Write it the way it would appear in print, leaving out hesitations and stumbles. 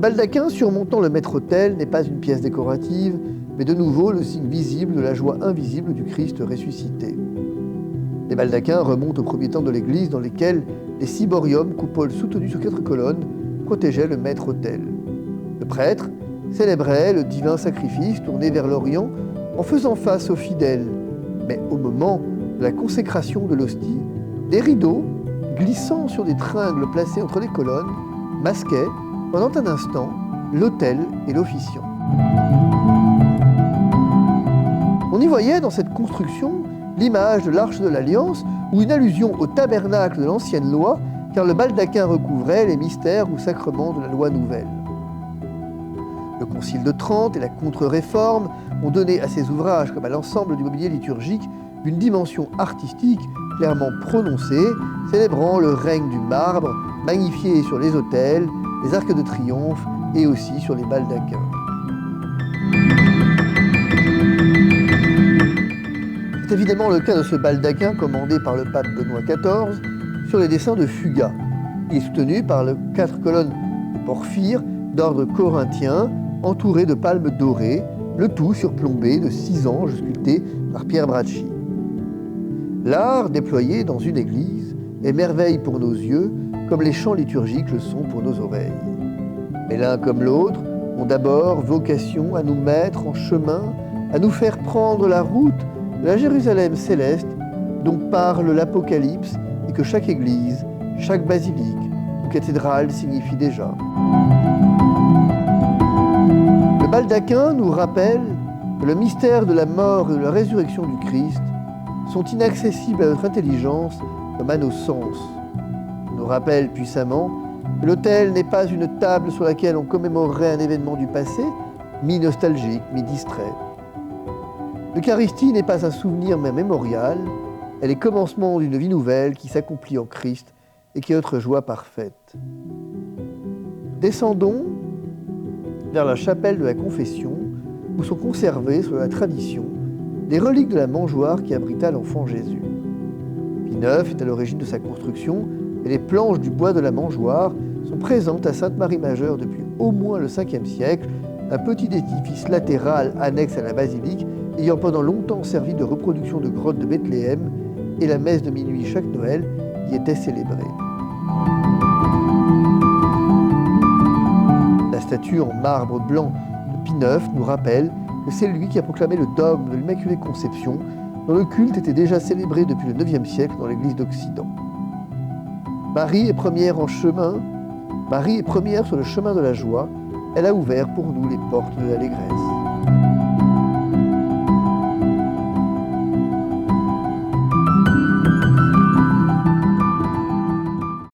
baldaquin surmontant le maître-autel n'est pas une pièce décorative, mais de nouveau le signe visible de la joie invisible du Christ ressuscité. Les baldaquins remontent au premier temps de l'Église dans lesquels les ciboriums, coupoles soutenues sur 4 colonnes, protégeaient le maître-autel. Le prêtre célébrait le divin sacrifice tourné vers l'Orient en faisant face aux fidèles. Mais au moment de la consécration de l'hostie, des rideaux, glissant sur des tringles placés entre les colonnes, masquaient, pendant un instant, l'autel et l'officiant. On y voyait dans cette construction l'image de l'Arche de l'Alliance ou une allusion au tabernacle de l'ancienne loi, car le baldaquin recouvrait les mystères ou sacrements de la loi nouvelle. Le Concile de Trente et la Contre-Réforme ont donné à ces ouvrages, comme à l'ensemble du mobilier liturgique, une dimension artistique clairement prononcée, célébrant le règne du marbre, magnifié sur les autels, les arcs de triomphe et aussi sur les baldaquins. C'est évidemment le cas de ce baldaquin commandé par le pape Benoît XIV sur les dessins de Fuga. Il est soutenu par les 4 colonnes de porphyre d'ordre corinthien entourées de palmes dorées, le tout surplombé de 6 anges sculptés par Pierre Bracci. L'art déployé dans une église est merveille pour nos yeux, comme les chants liturgiques le sont pour nos oreilles. Mais l'un comme l'autre ont d'abord vocation à nous mettre en chemin, à nous faire prendre la route de la Jérusalem céleste dont parle l'Apocalypse et que chaque église, chaque basilique ou cathédrale signifie déjà. Le baldaquin nous rappelle que le mystère de la mort et de la résurrection du Christ sont inaccessibles à notre intelligence comme à nos sens. Il nous rappelle puissamment que l'autel n'est pas une table sur laquelle on commémorerait un événement du passé, mi-nostalgique, mi-distrait. L'Eucharistie n'est pas un souvenir mais un mémorial, elle est commencement d'une vie nouvelle qui s'accomplit en Christ et qui est notre joie parfaite. Descendons vers la chapelle de la Confession où sont conservées, selon la tradition, les reliques de la mangeoire qui abrita l'enfant Jésus. Pie IX est à l'origine de sa construction et les planches du bois de la mangeoire sont présentes à Sainte-Marie-Majeure depuis au moins le 5e siècle, un petit édifice latéral annexe à la basilique ayant pendant longtemps servi de reproduction de grotte de Bethléem, et la messe de minuit chaque Noël y était célébrée. La statue en marbre blanc de Pie IX nous rappelle que c'est lui qui a proclamé le dogme de l'Immaculée Conception, dont le culte était déjà célébré depuis le 9e siècle dans l'Église d'Occident. Marie est première en chemin, Marie est première sur le chemin de la joie, elle a ouvert pour nous les portes de l'allégresse.